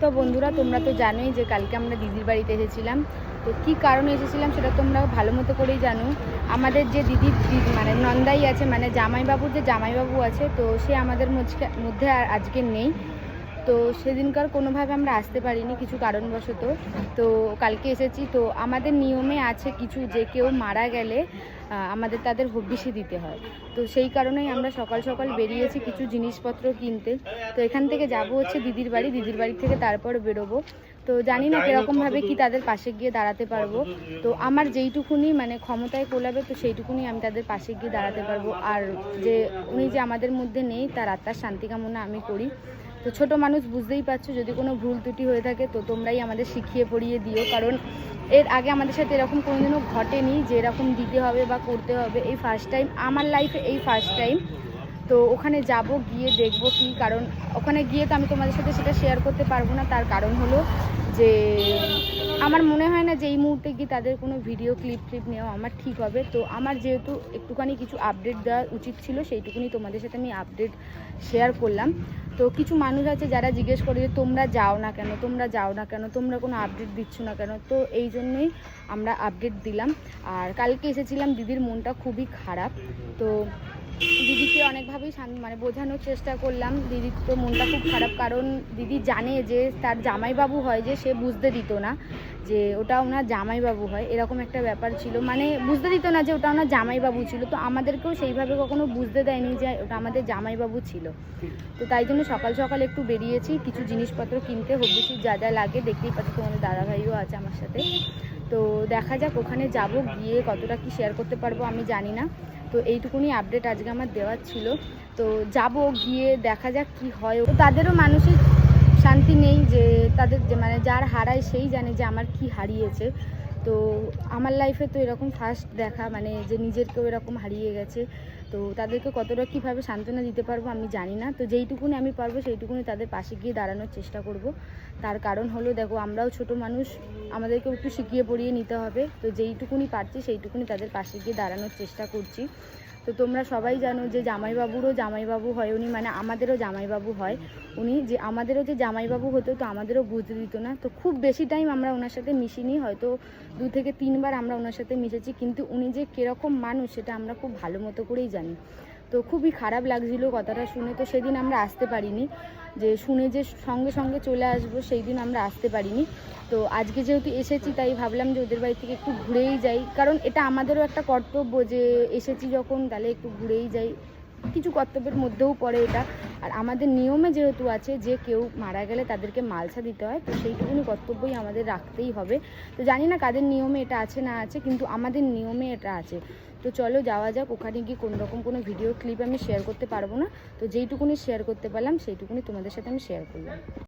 তো বন্ধুরা, তোমরা তো জানোই যে কালকে আমরা দিদির বাড়িতে এসেছিলাম। তো কী কারণে এসেছিলাম সেটা তোমরা ভালো মতো করেই জানো। আমাদের যে দিদির মানে নন্দাই আছে, মানে জামাইবাবুর যে জামাইবাবু আছে, তো সে আমাদের মধ্যে আর আজকে নেই। তো সেদিনকার কোনোভাবে আমরা আসতে পারিনি কিছু কারণবশত। তো কালকে এসেছি। তো আমাদের নিয়মে আছে কিছু, যে কেউ মারা গেলে আমাদের তাদের হবিষ্যি দিতে হয়। তো সেই কারণেই আমরা সকাল সকাল বেরিয়েছি কিছু জিনিসপত্র কিনতে। তো এখান থেকে যাব হচ্ছে দিদির বাড়ি থেকে তারপর বেরোবো। তো জানি না কীরকমভাবে কি তাদের পাশে গিয়ে দাঁড়াতে পারবো। তো আমার যেইটুকুনি মানে ক্ষমতায় কোলাবে, তো সেইটুকুনি আমি তাদের পাশে গিয়ে দাঁড়াতে পারবো। আর যে উনি যে আমাদের মধ্যে নেই, তার আত্মার শান্তি কামনা আমি করি। তো ছোট মানুষ, বুঝতেই পারছো, যদি কোনো ভুল ত্রুটি হয়ে থাকে তো তোমরাই আমাদের শিখিয়ে পড়িয়ে দিও। কারণ এর আগে আমাদের সাথে এরকম কোনোদিনও ঘটেনি যে এরকম দিতে হবে বা করতে হবে। এই ফার্স্ট টাইম আমার লাইফে, এই ফার্স্ট টাইম। তো ওখানে যাব, গিয়ে দেখবো কি, কারণ ওখানে গিয়ে তো আমি তোমাদের সাথে সেটা শেয়ার করতে পারবো না। তার কারণ হলো যে আমার মনে হয় না যে এই মুহূর্তে গিয়ে তাদের কোনো ভিডিও ক্লিপ নেওয়া আমার ঠিক হবে। তো আমার যেহেতু একটুখানি কিছু আপডেট দেওয়া উচিত ছিল, সেইটুকুনি তোমাদের সাথে আমি আপডেট শেয়ার করলাম। তো কিছু মানুষ আছে যারা জিজ্ঞেস করে যে তোমরা যাও না কেন, তোমরা কোনো আপডেট দিচ্ছ না কেন। তো এই জন্যই আমরা আপডেট দিলাম। আর কালকে এসেছিলাম, দিদির মনটা খুবই খারাপ। তো দিদিকে অনেকভাবেই মানে বোঝানোর চেষ্টা করলাম। দিদির তো মনটা খুব খারাপ, কারণ দিদি জানে যে তার জামাইবাবু হয়, যে সে বুঝতে দিত না যে ওটা ওনার জামাইবাবু হয়। এরকম একটা ব্যাপার ছিল, মানে বুঝতে দিত না যে ওটা ওনার জামাইবাবু ছিল। তো আমাদেরকেও সেইভাবে কখনো বুঝতে দেয়নি যে ওটা আমাদের জামাইবাবু ছিল। তো তাই জন্য সকাল সকাল একটু বেরিয়েছি কিছু জিনিসপত্র কিনতে, হবিষ্যির যা যা লাগে। দেখতেই পাচ্ছি তোমাদের দাদাভাইও আছে আমার সাথে। তো দেখা যাক, ওখানে যাব, গিয়ে কতটা কি শেয়ার করতে পারবো আমি জানি না। তো এইটুকুনি আপডেট আজকে আমার দেওয়ার ছিল। তো যাব, গিয়ে দেখা যাক কি হয়। তো তাদেরও মানসিক শান্তি নেই, যে তাদের যে মানে যার হারায় সেই জানে যে আমার কি হারিয়েছে। তো আমার লাইফে তো এরকম ফার্স্ট দেখা, মানে যে নিজের কেউ এরকম হারিয়ে গেছে। তো তাদেরকে কতটা কীভাবে সান্ত্বনা দিতে পারবো আমি জানি না। তো যেইটুকুনি আমি পারবো সেইটুকুনি তাদের পাশে গিয়ে দাঁড়ানোর চেষ্টা করব। তার কারণ হলো, দেখো আমরাও ছোট মানুষ, আমাদেরকেও একটু শিখিয়ে পড়িয়ে নিতে হবে। তো যেইটুকুনি পারছি সেইটুকুনি তাদের পাশে গিয়ে দাঁড়ানোর চেষ্টা করছি। তো তোমরা সবাই জানো যে জামাইবাবুরও জামাইবাবু হয় উনি, মানে আমাদেরও জামাইবাবু হয় উনি। যে আমাদেরও যে জামাইবাবু হতো, তো আমাদেরও বুঝতে দিত না। তো খুব বেশি টাইম আমরা ওনার সাথে মিশিনি, হয়তো 2 থেকে 3 বার আমরা ওনার সাথে মিশেছি। কিন্তু উনি যে কীরকম মানুষ সেটা আমরা খুব ভালো মতো করেই জানি। তো খুবই খারাপ লাগছিল কথাটা শুনে। তো সেদিন আমরা আসতে পারিনি, যে শুনে যে সঙ্গে সঙ্গে চলে আসবো, সেই দিন আমরা আসতে পারিনি। তো আজকে যেহেতু এসেছি, তাই ভাবলাম যে ওদের বাড়ি থেকে একটু ঘুরেই যাই, কারণ এটা আমাদেরও একটা কর্তব্য, যে এসেছি যখন তাহলে একটু ঘুরেই যাই। কিছু কর্তব্যের মধ্যেও পড়ে এটা। আর আমাদের নিয়মে যেহেতু আছে যে কেউ মারা গেলে তাদেরকে মালসা দিতে হয়, তো সেইটুকুনি কর্তব্যই আমাদের রাখতেই হবে। তো জানি না কাদের নিয়মে এটা আছে না আছে, কিন্তু আমাদের নিয়মে এটা আছে। তো চলো যাওয়া যাক। ওখানে গিয়ে কোনোরকম কোনো ভিডিও ক্লিপ আমি শেয়ার করতে পারবো না। তো যেইটুকুনি শেয়ার করতে পারলাম সেইটুকুনি তোমাদের সাথে আমি শেয়ার করলাম।